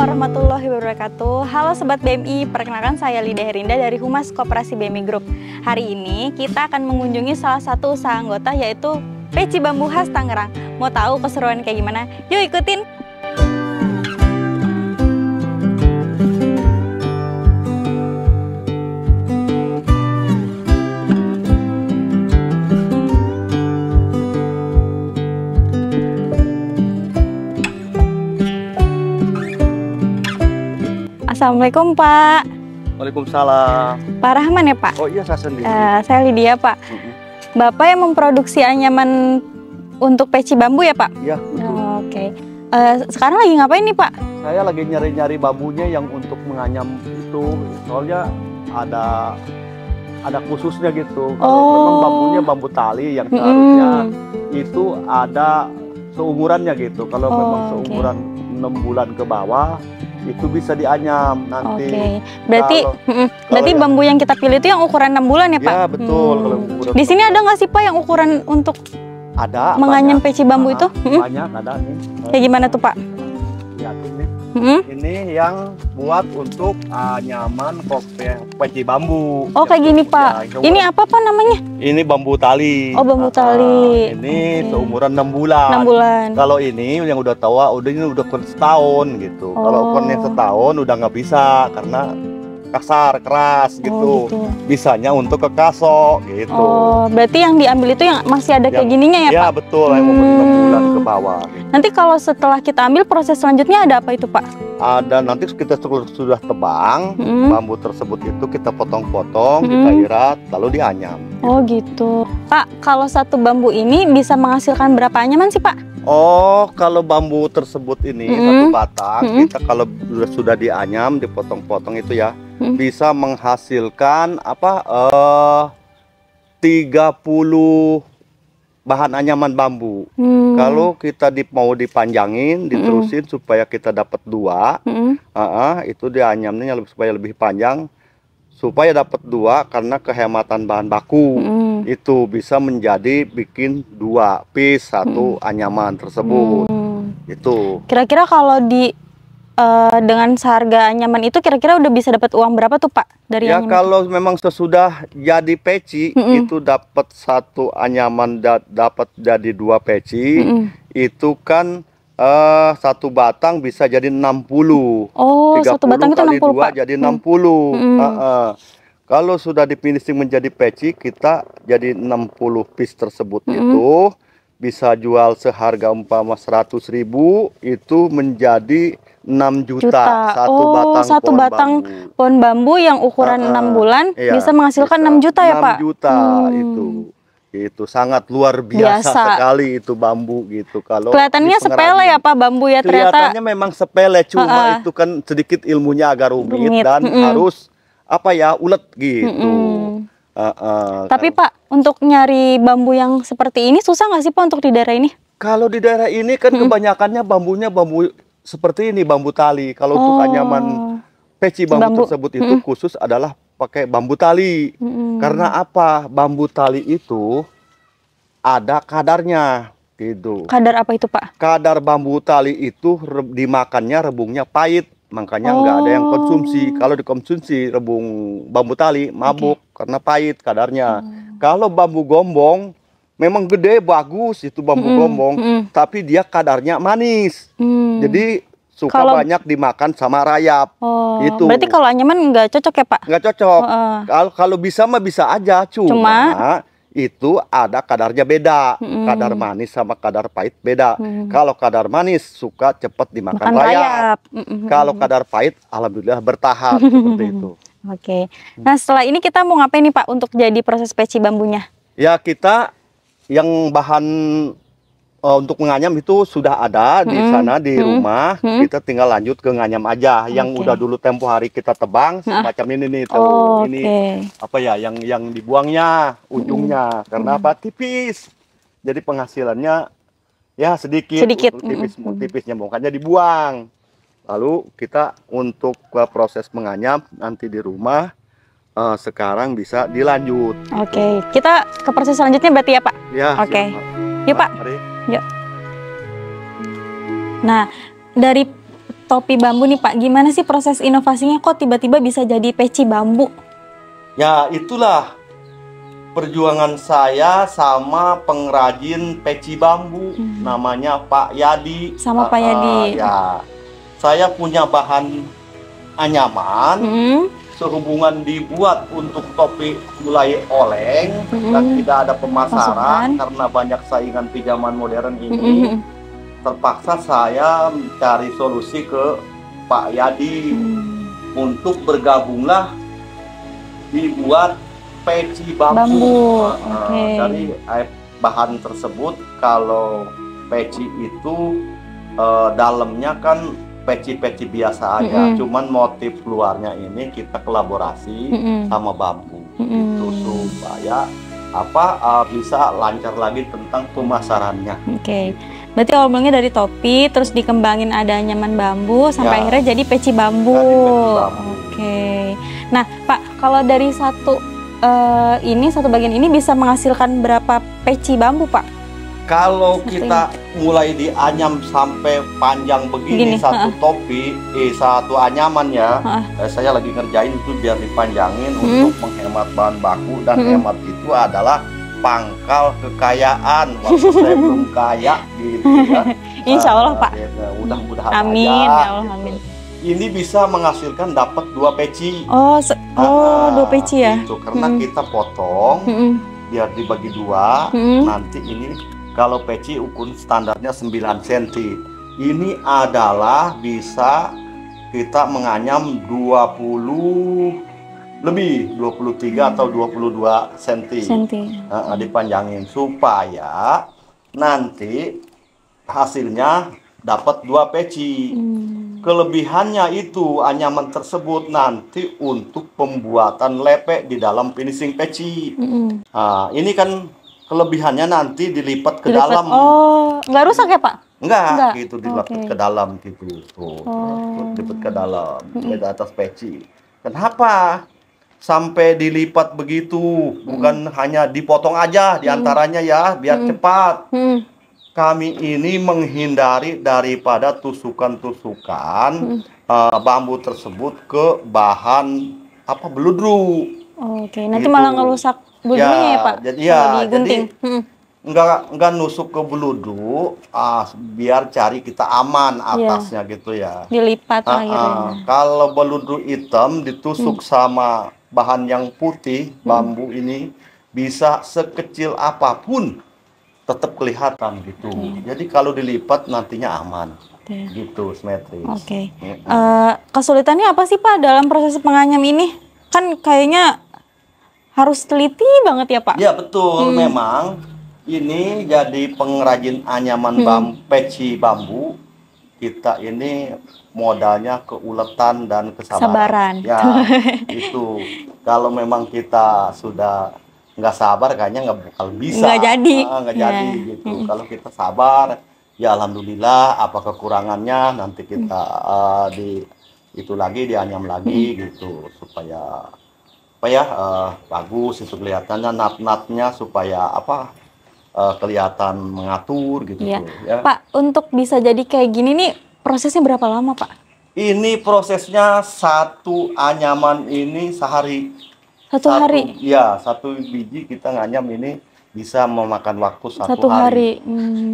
warahmatullahi wabarakatuh. Halo Sobat BMI, perkenalkan saya Lida Herinda dari Humas Koperasi BMI Group. Hari ini kita akan mengunjungi salah satu usaha anggota yaitu Peci Bambu Khas Tangerang. Mau tahu keseruan kayak gimana? Yuk ikutin! Assalamualaikum Pak. Waalaikumsalam. Pak Rahman ya Pak? Oh iya, saya sendiri. Saya Lydia Pak. Bapak yang memproduksi anyaman untuk peci bambu ya Pak? Iya. Oke. Sekarang lagi ngapain nih Pak? Saya lagi nyari-nyari bambunya yang untuk menganyam itu. Soalnya ada khususnya gitu. Kalau memang bambunya bambu tali yang seharusnya itu ada seumurannya gitu. Kalau memang seumuran 6 bulan ke bawah itu bisa dianyam nanti. Oke. Berarti bambu yang kita pilih itu yang ukuran 6 bulan ya Pak? Ya betul. Kalau ukuran di sini ada nggak sih Pak yang ukuran untuk menganyam peci bambu itu? Banyak ada nih. Kayak gimana tuh Pak? Lihatin nih. Ini yang buat untuk anyaman peci bambu. Oh kayak gini Pak. Ya, ini apa Pak namanya? Ini bambu tali. Oh bambu tali. Ini seumuran 6 bulan. 6 bulan. Kalau ini yang udah tua, ini udah setahun gitu. Kalau ukuran yang setahun udah nggak bisa karena kasar, keras gitu. Bisanya untuk ke kaso gitu. Oh, berarti yang diambil itu yang masih ada kayak gininya ya Pak? Ya betul, yang umur 6 bulan ke bawah. Gitu. Nanti kalau setelah kita ambil proses selanjutnya ada apa itu Pak? Ada, nanti kita sudah tebang, bambu tersebut itu kita potong-potong, kita irat, lalu dianyam. Oh gitu. Pak, kalau satu bambu ini bisa menghasilkan berapa anyaman sih Pak? Oh, kalau bambu tersebut ini satu batang, kita kalau sudah dianyam, dipotong-potong itu ya, bisa menghasilkan 30 bahan anyaman bambu. Kalau kita mau dipanjangin, diterusin supaya kita dapat 2, itu dianyamnya supaya lebih panjang, supaya dapat 2 karena kehematan bahan baku. Itu bisa menjadi bikin 2 piece satu anyaman tersebut. Itu. Kira-kira kalau dengan seharga anyaman itu kira-kira udah bisa dapat uang berapa tuh Pak dari ya anyaman? Kalau memang sesudah jadi peci itu dapat satu anyaman dapat jadi 2 peci itu kan satu batang bisa jadi 60. Oh, satu batang itu 60 2 Pak. jadi 60. Kalau sudah difinishing menjadi peci, kita jadi 60 piece tersebut itu bisa jual seharga umpama 100.000 itu menjadi 6 juta. Satu batang pohon bambu yang ukuran 6 bulan bisa menghasilkan 6 juta ya Pak? 6 juta itu sangat luar biasa sekali itu bambu gitu. Kalau kelihatannya sepele ya Pak bambu ya ternyata. Kelihatannya memang sepele, cuma itu kan sedikit ilmunya agak rumit dan harus ulet gitu. Tapi Pak, untuk nyari bambu yang seperti ini susah nggak sih Pak untuk di daerah ini? Kalau di daerah ini kan kebanyakannya bambunya bambu seperti ini, bambu tali. Kalau untuk anyaman peci bambu tersebut itu khusus adalah pakai bambu tali. Karena apa? Bambu tali itu ada kadarnya gitu. Kadar apa itu Pak? Kadar bambu tali itu dimakannya rebungnya pahit. Makanya nggak ada yang konsumsi. Kalau dikonsumsi rebung bambu tali mabuk karena pahit kadarnya. Kalau bambu gombong memang gede bagus itu bambu gombong, tapi dia kadarnya manis. Jadi suka banyak dimakan sama rayap. Itu. Berarti kalau anyaman nggak cocok ya Pak? Nggak cocok. Kalau bisa mah bisa aja, cuma itu ada kadarnya beda. Kadar manis sama kadar pahit beda. Kalau kadar manis suka cepat dimakan rayap. Kalau kadar pahit alhamdulillah bertahan seperti itu. Oke. Nah setelah ini kita mau ngapain nih Pak untuk jadi proses peci bambunya? Ya kita yang bahan untuk menganyam itu sudah ada di sana di rumah. Kita tinggal lanjut ke nganyam aja. Yang udah dulu tempo hari kita tebang semacam ini nih tuh. Ini yang dibuangnya ujungnya karena tipis. Jadi penghasilannya ya sedikit. Tipisnya makanya dibuang. Lalu kita untuk proses menganyam nanti di rumah sekarang bisa dilanjut. Oke, kita ke proses selanjutnya berarti ya Pak? Ya. Oke. Yuk Pak. Mari. Yuk. Nah, dari topi bambu nih Pak, gimana sih proses inovasinya kok tiba-tiba bisa jadi peci bambu? Ya itulah perjuangan saya sama pengrajin peci bambu, namanya Pak Yadi. Sama Pak Yadi. Ya, saya punya bahan anyaman, sehubungan dibuat untuk topi mulai oleng dan tidak ada pemasaran karena banyak saingan pinjaman modern ini. Terpaksa saya mencari solusi ke Pak Yadi untuk bergabunglah dibuat peci bambu. Dari bahan tersebut, kalau peci itu dalamnya kan peci-peci biasa aja, cuman motif luarnya ini kita kolaborasi sama bambu itu supaya bisa lancar lagi tentang pemasarannya. Berarti awal mulanya dari topi, terus dikembangin ada anyaman bambu, sampai akhirnya jadi peci bambu. Nah, Pak, kalau dari satu bagian ini bisa menghasilkan berapa peci bambu, Pak? Kalau kita mulai dianyam sampai panjang begini satu topi, satu anyaman ya, saya lagi ngerjain itu biar dipanjangin untuk menghemat bahan baku, dan hemat itu adalah pangkal kekayaan waktu saya belum kaya gitu ya. Insya Allah Pak. Mudah-mudahan amin, aja. Ya Allah, amin. Ini bisa menghasilkan dapat 2 peci. 2 peci ya. Gitu, karena kita potong biar dibagi 2. Nanti ini kalau peci ukuran standarnya 9 cm. Ini adalah bisa kita menganyam 23 atau 22 cm. Dipanjangin supaya nanti hasilnya dapat 2 peci. Kelebihannya itu anyaman tersebut nanti untuk pembuatan lepek di dalam finishing peci. Ini kan kelebihannya nanti dilipat ke dalam. Nggak rusak ya Pak? Enggak. Gitu dilipat ke dalam gitu. Dilipat ke dalam di atas peci. Kenapa sampai dilipat begitu? Bukan hanya dipotong aja diantaranya ya, biar cepat. Kami ini menghindari daripada tusukan-tusukan bambu tersebut ke bahan beludru. Nanti gitu. Malah ngerusak beludrunya ya Pak? Jadi digunting. Enggak nusuk ke beludru, biar cari kita aman atasnya gitu ya. Dilipat akhirnya. Kalau beludru hitam ditusuk sama bahan yang putih, bambu ini bisa sekecil apapun tetap kelihatan gitu. Jadi kalau dilipat nantinya aman. Gitu, simetris. Kesulitannya apa sih Pak dalam proses penganyam ini? Kan kayaknya harus teliti banget ya Pak? Ya betul, memang ini jadi pengrajin anyaman peci bambu. Kita ini modalnya keuletan dan kesabaran. Ya, itu. Kalau memang kita sudah nggak sabar, kayaknya nggak bakal bisa. Nggak jadi. Nggak jadi gitu. Kalau kita sabar, ya alhamdulillah. Apa kekurangannya nanti kita dianyam lagi gitu, supaya bagus itu kelihatannya, nat-natnya supaya kelihatan mengatur gitu. Ya. Pak, untuk bisa jadi kayak gini nih prosesnya berapa lama Pak? Ini prosesnya satu anyaman ini sehari. Satu hari? Ya, 1 biji kita nganyam ini bisa memakan waktu 1 hari.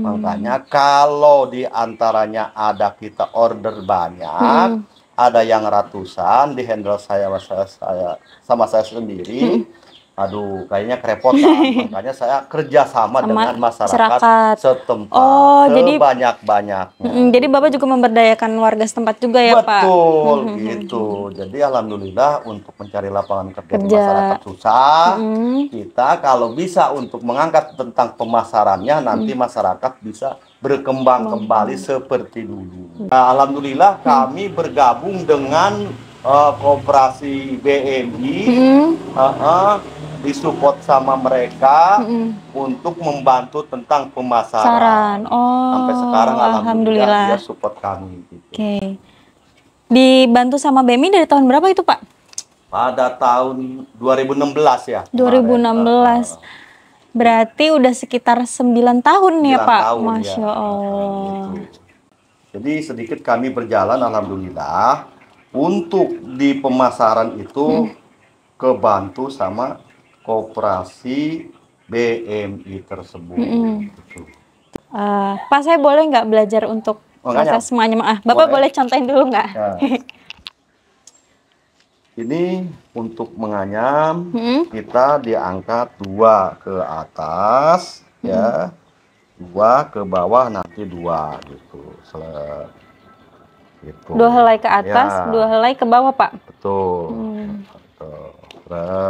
Makanya kalau diantaranya ada kita order banyak, ada yang ratusan, di handle sama saya sendiri. Aduh, kayaknya kerepotan. Makanya saya kerjasama dengan masyarakat setempat, jadi banyak-banyaknya. Jadi Bapak juga memberdayakan warga setempat juga ya Pak? Betul, gitu. Jadi alhamdulillah untuk mencari lapangan kerja di masyarakat susah. Kita kalau bisa untuk mengangkat tentang pemasarannya, nanti masyarakat bisa berkembang kembali seperti dulu. Nah, alhamdulillah kami bergabung dengan Koperasi BMI, disupport sama mereka untuk membantu tentang pemasaran. Sampai sekarang alhamdulillah dia support kami. Gitu. Dibantu sama BMI dari tahun berapa itu Pak? Pada tahun 2016 ya. 2016. Berarti udah sekitar 9 tahun ya Pak? Masya Allah. Gitu. Jadi sedikit kami berjalan, alhamdulillah. Untuk di pemasaran itu kebantu sama koperasi BMI tersebut. Gitu. Pak, saya boleh nggak belajar untuk proses menganyam? Bapak boleh contohin dulu nggak? Ya. Ini untuk menganyam kita diangkat 2 ke atas, ya, 2 ke bawah, nanti 2 gitu. Gitu. 2 helai ke atas, ya. 2 helai ke bawah, Pak. Betul. Betul. 2.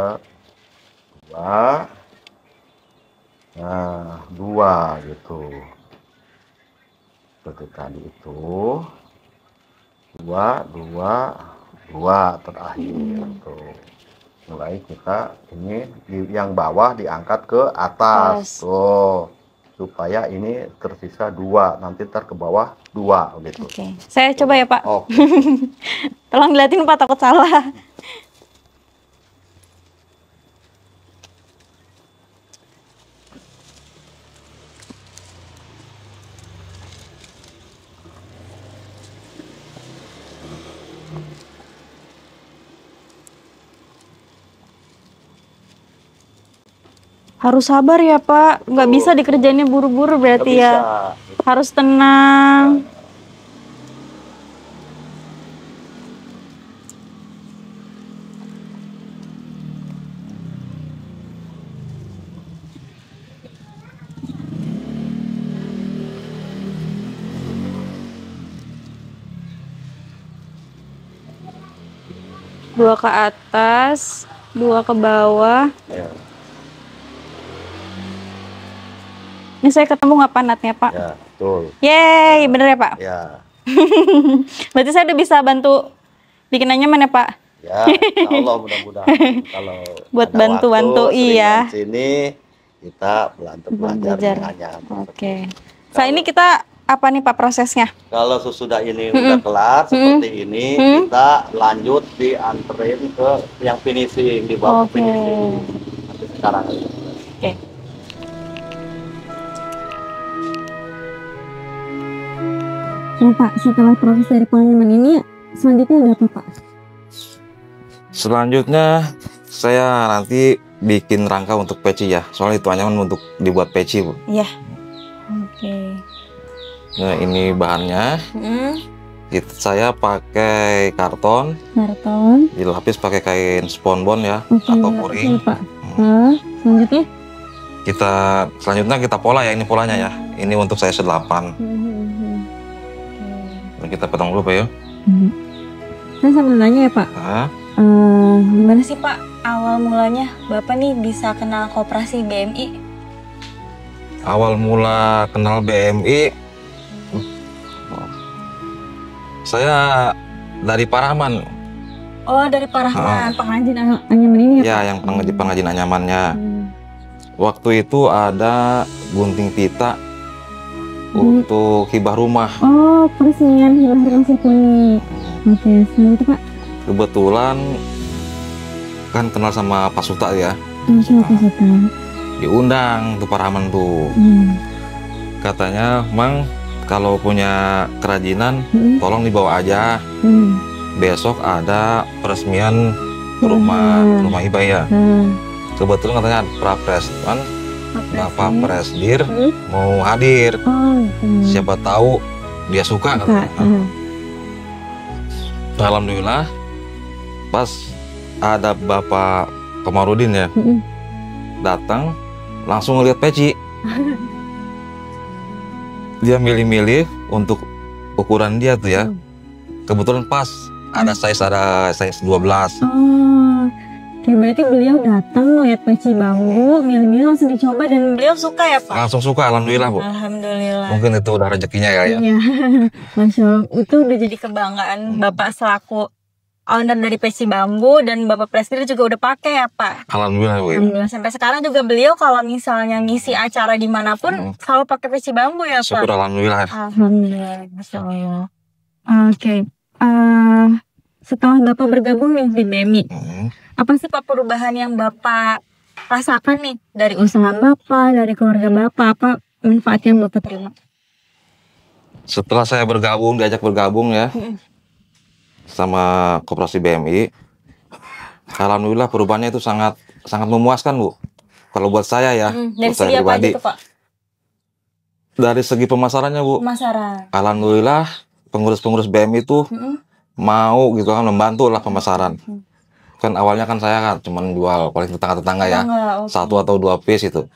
Nah, 2 gitu. Seperti tadi itu. 2 terakhir. Tuh. Mulai kita ini yang bawah diangkat ke atas. Tuh. Supaya ini tersisa 2, nanti ntar ke bawah 2 gitu. Oke. Saya coba ya, Pak. Tolong dilihatin, Pak, takut salah. Harus sabar ya, Pak. Nggak bisa dikerjainnya buru-buru berarti ya. Harus tenang. Dua ke atas, 2 ke bawah. Ini saya ketemu nggak panatnya, Pak? Ya, betul. Yeay, bener ya, Pak? Ya. Berarti saya udah bisa bantu bikin nyaman ya, Pak? Ya, insya Allah mudah-mudahan. Kalau buat bantu-bantu, iya. Sini kita belajar menganyam. Oke. Saat ini kita apa nih, Pak, prosesnya? Kalau sesudah ini udah kelar seperti ini, kita lanjut dianterin ke yang finishing, di bawah finishing. Nanti sekarang. Oke. Nah, Pak, setelah proses dari penganyaman ini, selanjutnya ada apa, Pak? Selanjutnya saya nanti bikin rangka untuk peci ya, soalnya itu anyaman untuk dibuat peci, Bu. Iya. Oke. Nah, ini bahannya. Saya pakai karton. Dilapis pakai kain spons ya, atau puring. Pak. Selanjutnya? Selanjutnya kita pola ya, ini polanya ya. Ini untuk saya 8. Kita potong dulu, Pak ya. Saya sambil nanya ya, Pak. Gimana sih, Pak, awal mulanya Bapak nih bisa kenal koperasi BMI? Awal mula kenal BMI, saya dari Pak Rahman. Oh, dari Pak Rahman, pengrajin anyaman ini ya, Pak? Ya, yang pengrajin anyamannya. Waktu itu ada gunting pita untuk hibah rumah. Oh, peresmian hibah rumah Sipuni. Oke, selain itu, Pak? Kebetulan kan kenal sama Pak Suta ya. Sama Pak Suta. Diundang tuh Pak Rahman tuh. Katanya, Mang, kalau punya kerajinan, tolong dibawa aja. Besok ada peresmian rumah hibah ya. Kebetulan katanya Prapres kan, Bapak Presdir mau hadir. Siapa tahu dia suka. Alhamdulillah pas ada Bapak Komarudin ya, datang langsung ngeliat peci. Dia milih-milih untuk ukuran dia tuh ya. Kebetulan pas ada size 12. Oke, berarti beliau datang lihat peci bambu, milih-milih langsung dicoba dan beliau suka ya, Pak? Langsung suka, alhamdulillah, Bu. Alhamdulillah. Mungkin itu udah rezekinya ya. Iya. Masya Allah, itu udah jadi kebanggaan Bapak selaku owner dari peci bambu, dan Bapak Presiden juga udah pakai ya, Pak? Alhamdulillah, Bu. Alhamdulillah. Sampai sekarang juga beliau kalau misalnya ngisi acara dimanapun selalu pakai peci bambu ya, Pak? Syukur, alhamdulillah. Alhamdulillah, Masya Allah. Oke. Setelah Bapak bergabung nih di BMI, apa sih, Pak, perubahan yang Bapak rasakan nih dari usaha Bapak, dari keluarga Bapak, apa manfaat yang Bapak terima? Setelah saya diajak bergabung ya sama Koperasi BMI, alhamdulillah perubahannya itu sangat memuaskan, Bu. Kalau buat saya ya, Dari buat saya segi apa aja pribadi. tuh, Pak? Dari segi pemasarannya, Bu, Pemasaran. alhamdulillah pengurus-pengurus BMI itu mau gitu kan membantu lah pemasaran. Kan awalnya kan saya kan cuma jual paling tetangga-tetangga ya, satu atau dua piece itu.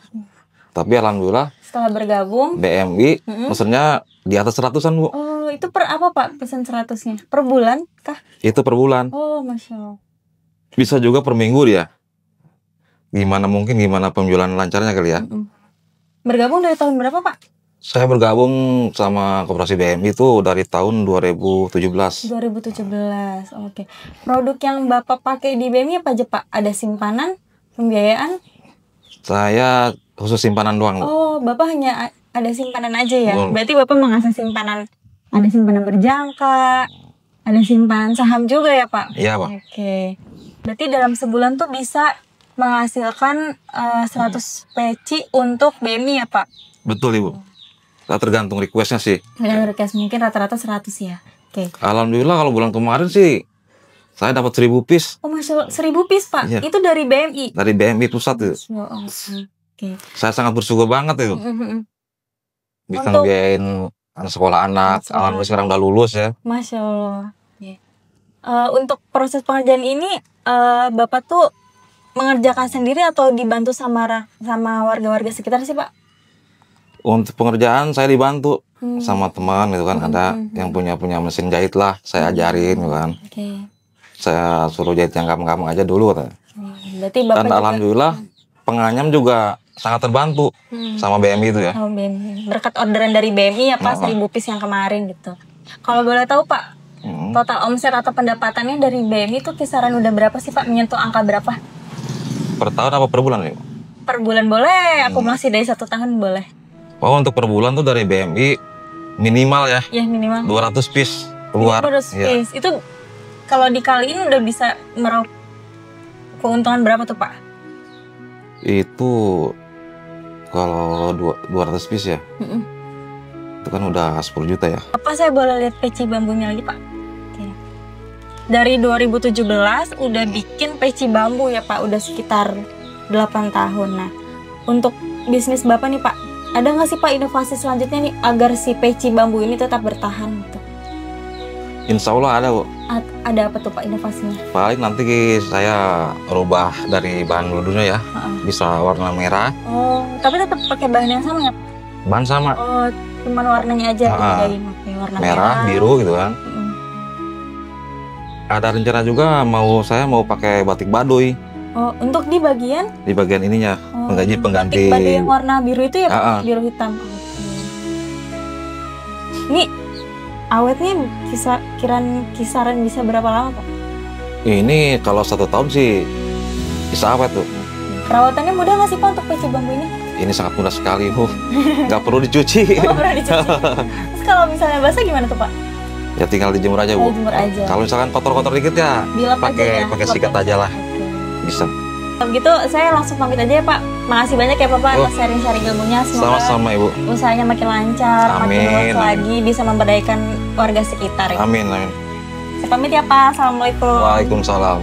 Tapi alhamdulillah Setelah bergabung, BMI maksudnya di atas 100-an, Bu. oh itu per apa Pak pesan 100-nya? Per bulan kah? Itu per bulan. Oh, Masya Allah. Bisa juga per minggu dia. Gimana penjualan lancarnya kali ya. Bergabung dari tahun berapa, Pak? Saya bergabung sama Koperasi BMI itu dari tahun 2017. 2017, oke. Produk yang Bapak pakai di BMI apa aja, Pak? Ada simpanan, pembiayaan? Saya khusus simpanan doang, Bu. Oh, Bapak hanya ada simpanan aja ya? Betul. Berarti Bapak mengasah simpanan, ada simpanan berjangka, ada simpanan saham juga ya, Pak? Iya, Pak. Oke. Berarti dalam sebulan tuh bisa menghasilkan 100 peci untuk BMI ya, Pak? Betul, Ibu. Nah, tergantung requestnya sih. Dengan request mungkin rata-rata 100 ya? Oke. Alhamdulillah kalau bulan kemarin sih saya dapat 1000 piece Oh, Masya Allah, 1000 piece, Pak? Iya. Itu dari BMI? dari BMI pusat itu. Masya Allah. Oke. Saya sangat bersyukur banget itu. Bisa Untuk- ngebiayain sekolah anak. Sekolah. Alhamdulillah sekarang udah lulus ya. Masya Allah. Untuk proses pengerjaan ini, Bapak tuh mengerjakan sendiri atau dibantu sama warga-warga sekitar sih, Pak? Untuk pengerjaan saya dibantu sama teman gitu kan, ada yang punya mesin jahit lah, saya ajarin gitu kan. Oke. Saya suruh jahit yang gampang-gampang aja dulu katanya. Berarti Bapak Dan juga alhamdulillah penganyam juga sangat terbantu sama BMI itu ya. sama BMI. Berkat orderan dari BMI ya, Pak, 1000 piece yang kemarin gitu. Kalau boleh tahu, Pak, total omset atau pendapatannya dari BMI itu kisaran udah berapa sih, Pak? Menyentuh angka berapa? Per tahun apa per bulan nih? Per bulan boleh, akumulasi dari 1 tahun boleh. Oh, untuk per bulan tuh dari BMI minimal ya Ya minimal 200 piece keluar. 200 Iya. piece. Itu kalau dikaliin udah bisa meraup keuntungan berapa tuh, Pak? Itu kalau 200 piece ya. Itu kan udah 10 juta ya. Apa saya boleh lihat peci bambunya lagi, Pak? Oke. Dari 2017 udah bikin peci bambu ya, Pak, udah sekitar 8 tahun. Nah, untuk bisnis Bapak nih, Pak, ada nggak sih, Pak, inovasi selanjutnya nih agar si peci bambu ini tetap bertahan gitu? Insya Allah ada, Bu. Ada apa tuh, Pak, inovasinya? Paling nanti saya rubah dari bahan bulunya ya. Bisa warna merah, Oh, tapi tetap pakai bahan yang sama ya, Pak? bahan sama. Oh, cuman warnanya aja dibedain. Oke, warna Merah, biru gitu kan. Ada rencana juga saya mau pakai batik baduy Oh, untuk di bagian di bagian ininya, pengganti batik baduy yang warna biru itu ya, Pak? Biru hitam. Oke. Ini awetnya kisaran bisa berapa lama, Pak? Ini kalau 1 tahun sih bisa awet tuh. Perawatannya mudah nggak sih, Pak, untuk peci bambu ini? Ini sangat mudah sekali, Bu. Nggak perlu dicuci. Oh, pernah dicuci. Terus kalau misalnya basah gimana tuh, Pak? Ya tinggal dijemur aja, Bu. Jemur aja. Kalau misalkan kotor-kotor dikit ya Dilap aja ya? pakai sikat aja lah. Oke. Bisa. Kalau gitu saya langsung pamit aja ya, Pak. Makasih banyak ya, Bapak, atas sharing-sharing ilmunya. Semoga Sama-sama, Ibu. usahanya makin lancar, makin Amin. luas lagi, bisa memberdayakan warga sekitar ya. Amin, amin. Saya pamit ya, Pak. Assalamualaikum. Waalaikumsalam.